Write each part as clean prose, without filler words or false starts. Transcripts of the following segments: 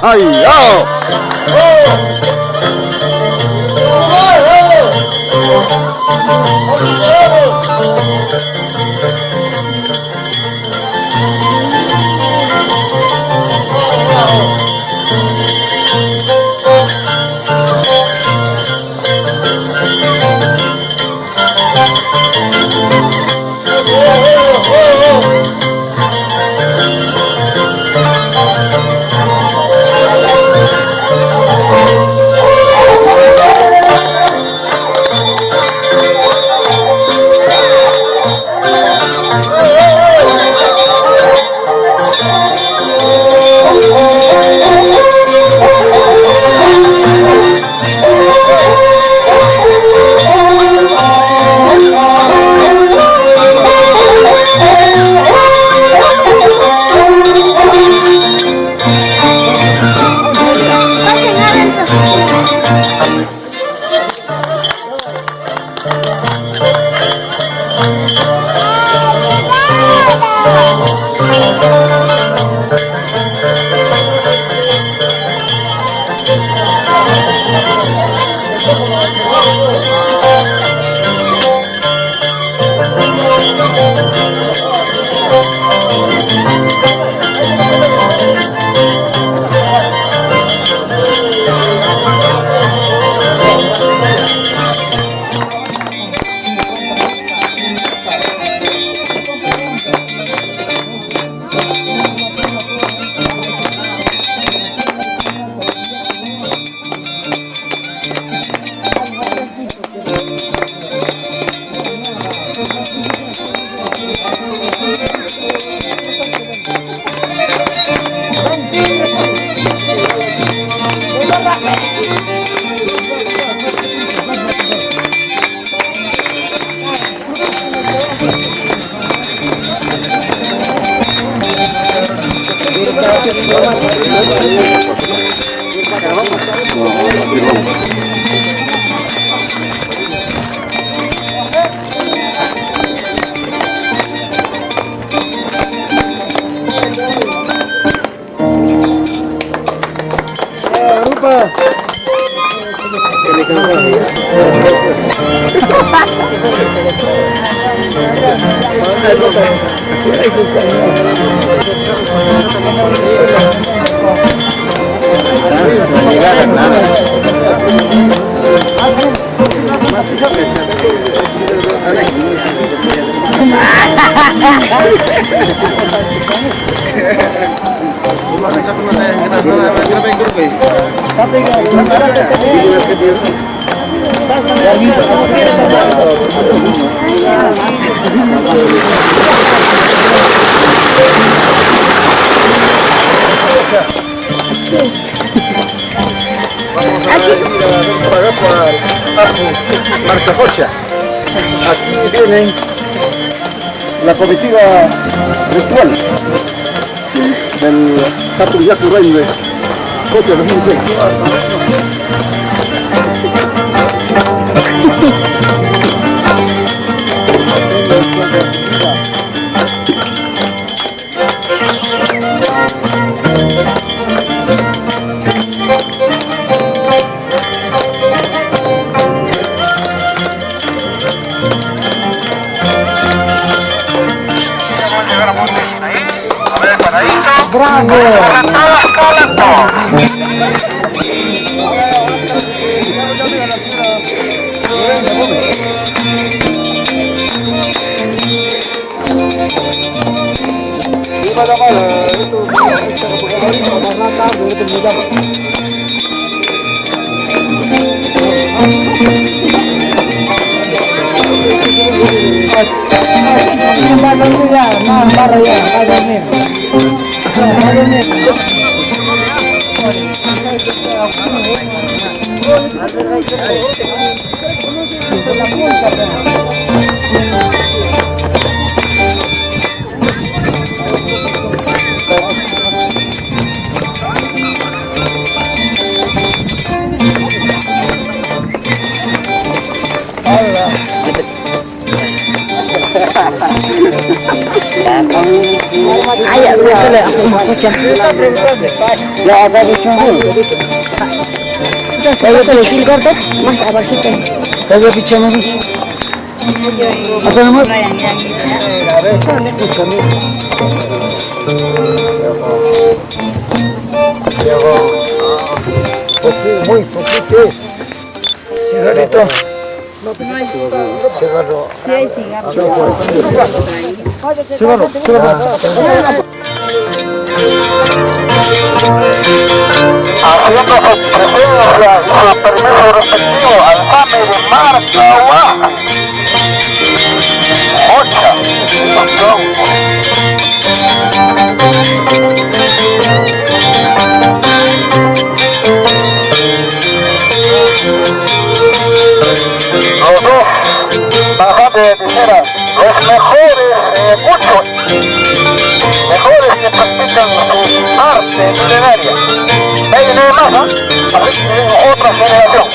Ay, oh. Marcajocha. Aquí vienen la comitiva virtual del Catuyacu Rende Cocha 2006. ¡Bravo! Ayah saya kena aku mau kucah. Ya ada di sini. Saya pilih korban, mas apa kita? Saya bicara mas. Apa nama? Muy poquito. Cigarrito. Cigarro. Sí, hay cigarros. Cigarro. Haciendo su presencia y su permiso respectivo al SAME de marca Guaja. Ocha, los dos, bajando de tijera, los mejores muchos, mejores que practican su arte milenaria. Nadie de más, ¿ah? Así que otra generación.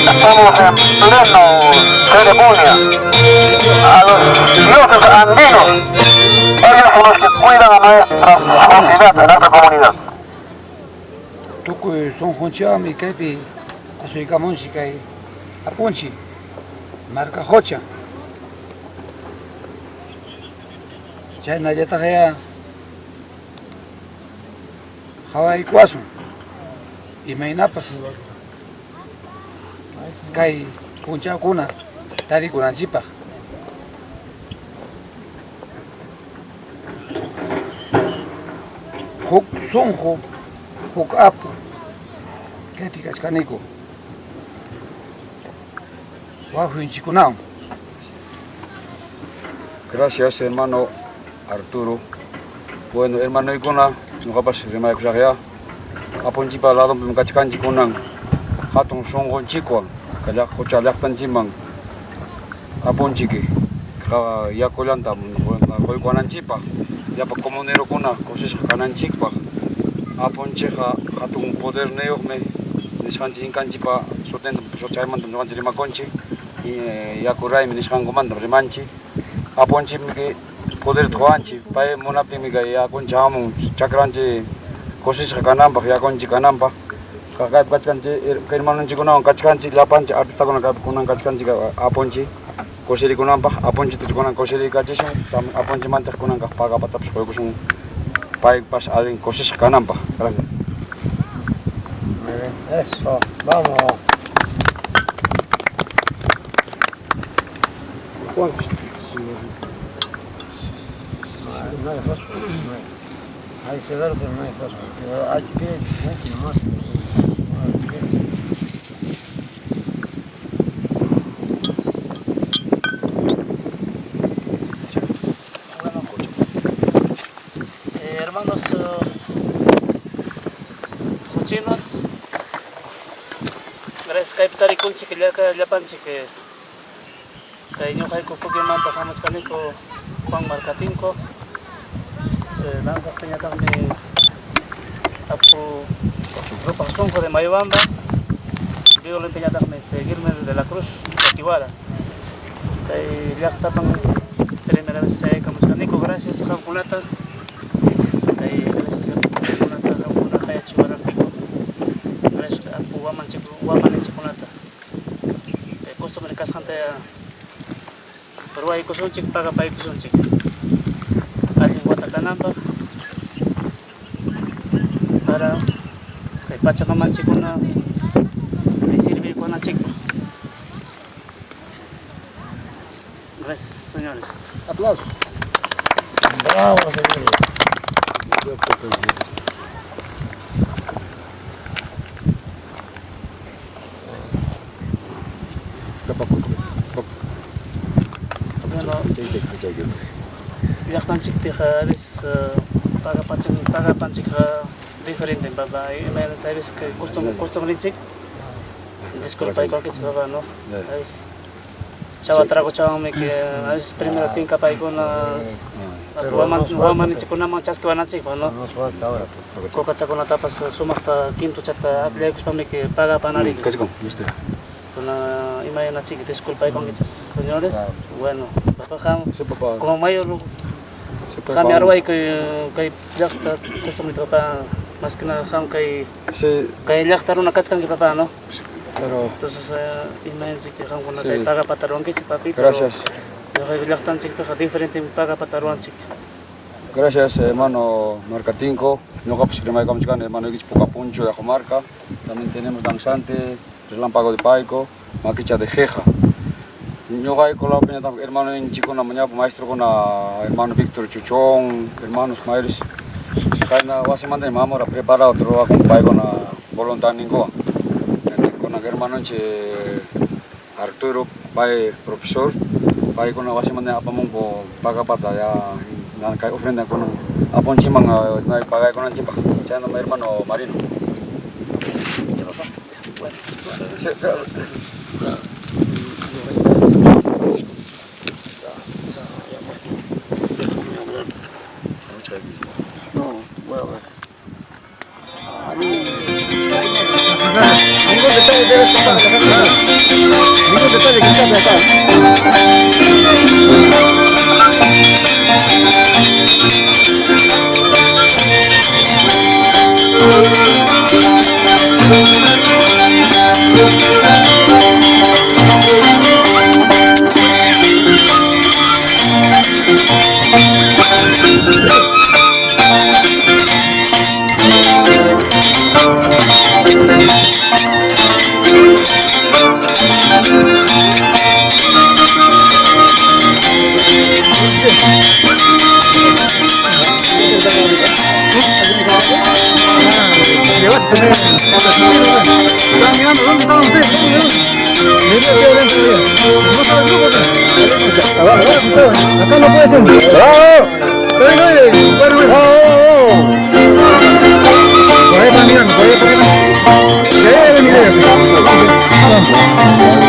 Estamos en pleno ceremonia a los dioses andinos. Ellos son los que cuidan a nuestra sociedad, a nuestra comunidad. Tuku son honchami kaipi asui kamonshi kai apunchi marca hocha chay nayata kaya Hawaii kwasu imainapas kai puncha kuna tari kunanchipaq huk sunqu huk apu kaypi kachkaniku wawqinchikunawan. Gracias, hermano Arturo. Bueno, hermano Ikuna, nukapas rimay kusakya. Apunchipa ladong pimkachkanchi kunang hatong songon chikwan kaya kocha laktan chimang apunchiki yakulanta koy kwananchipa yapa comunero kuna kosis kananchikpa apunchiqa hatong poder neyoqme nisqanchik inkanchipa sutenta sochaymantam ñuqanchik rimakunchik yakuraymi nisqankumanta rimanchik apunchikmi poder tuwanchik pay munaptinmi kay yakunchik hamun chakranchik kosisqa kananpaq yakunchik kananpaq kaypi kachkanchik hermanunchikunawan kachkanchik llapanchik artistakuna kaypi kunan kachkanchik apunchik kosirikunanpaq apunchikta kunan kosirikachishun apunchimanta kunan kaq pagapatapish quykushun paypas allin kosisqa kananpaq. Gracias. Eso, vamos. Hay cigarro, pero no hay fósforo. Hay que nomás. Hermanos cochinos, gracias a Iptari Kunchi que ya panchi que yo hay que manta vamos canico Juan Marcatinco lanza peña también apu grupo sonco de Mayobamba Violin peñatame Gilmer de la Cruz, Tiwara. Ya está tan primera vez que como Nico, gracias Jaculata. Gracias Jaculata, Jacuna Jaya Chiwara Pico. Gracias a Puaman Chiculata. Costumbre casante pero hay cosas chic paga para cosas chic. Alguien guata canamba. Para que Pachamama chicuna y sirve con la chica. Gracias, señores. Aplausos. Bravo, señores. Ya pancik tiharis paga pancik diferente baba y me sabes que costumbre chic. Disculpa y cualquier cosa no. Chava trago chava me que es primero tinca para con la Guaman chico na manchas que van a chico no. Coca chacona tapas suma hasta quinto chata aplicos para me que paga para nariz. Casi con este. Con la imagen así que disculpa y con estos señores. Bueno, papá papá. como mayor kami arway kay yakta costumbre papá más que nada kay yakta ro nakaskan que papá no. Pero Entonces, imagínense que con la que paga patarón que se papi. gracias. Yo voy a tan chico diferente paga patarón chico. Gracias hermano Marcatinco. No capaz que me comenzar hermano que poca puncho de comarca. También tenemos danzante, relámpago de Paico, maquicha de Jeja. Yo voy con la opinión hermano en chico na mañana maestro con hermano Víctor Chuchón, hermanos mayores. Kaina wasi mande mama ora prepara otro acompañe con voluntario. Hermano Arturo, pai profesor, pai con la base mana apa mong paga pata ya dan kai ofrenda con apon chimang na paga con chipa. Chano mi hermano Marino. No, bueno. Acá no puede ser. ¡Bravo! Por ahí para mirar, por ahí para mirar.